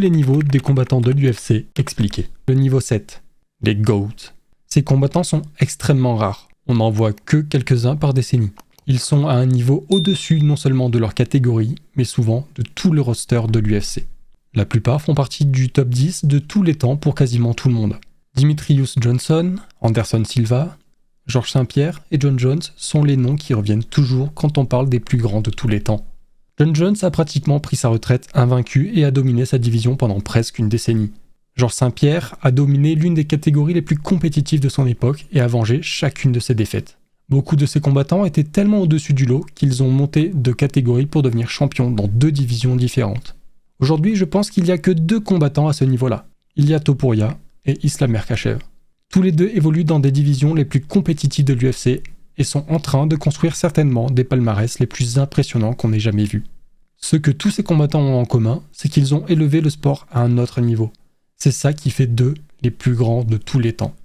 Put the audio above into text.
les niveaux des combattants de l'UFC expliqués. Le niveau 7, les GOAT. Ces combattants sont extrêmement rares. On n'en voit que quelques-uns par décennie. Ils sont à un niveau au-dessus non seulement de leur catégorie, mais souvent de tout le roster de l'UFC. La plupart font partie du top 10 de tous les temps pour quasiment tout le monde. Demetrius Johnson, Anderson Silva, Georges St-Pierre et John Jones sont les noms qui reviennent toujours quand on parle des plus grands de tous les temps. John Jones a pratiquement pris sa retraite invaincu et a dominé sa division pendant presque une décennie. Georges St-Pierre a dominé l'une des catégories les plus compétitives de son époque et a vengé chacune de ses défaites. Beaucoup de ces combattants étaient tellement au-dessus du lot qu'ils ont monté de catégorie pour devenir champions dans 2 divisions différentes. Aujourd'hui, je pense qu'il n'y a que 2 combattants à ce niveau-là. Ilia Topuria et Islam Makhachev. Tous les 2 évoluent dans des divisions les plus compétitives de l'UFC et sont en train de construire certainement des palmarès les plus impressionnants qu'on ait jamais vus. Ce que tous ces combattants ont en commun, c'est qu'ils ont élevé le sport à un autre niveau. C'est ça qui fait d'eux les plus grands de tous les temps.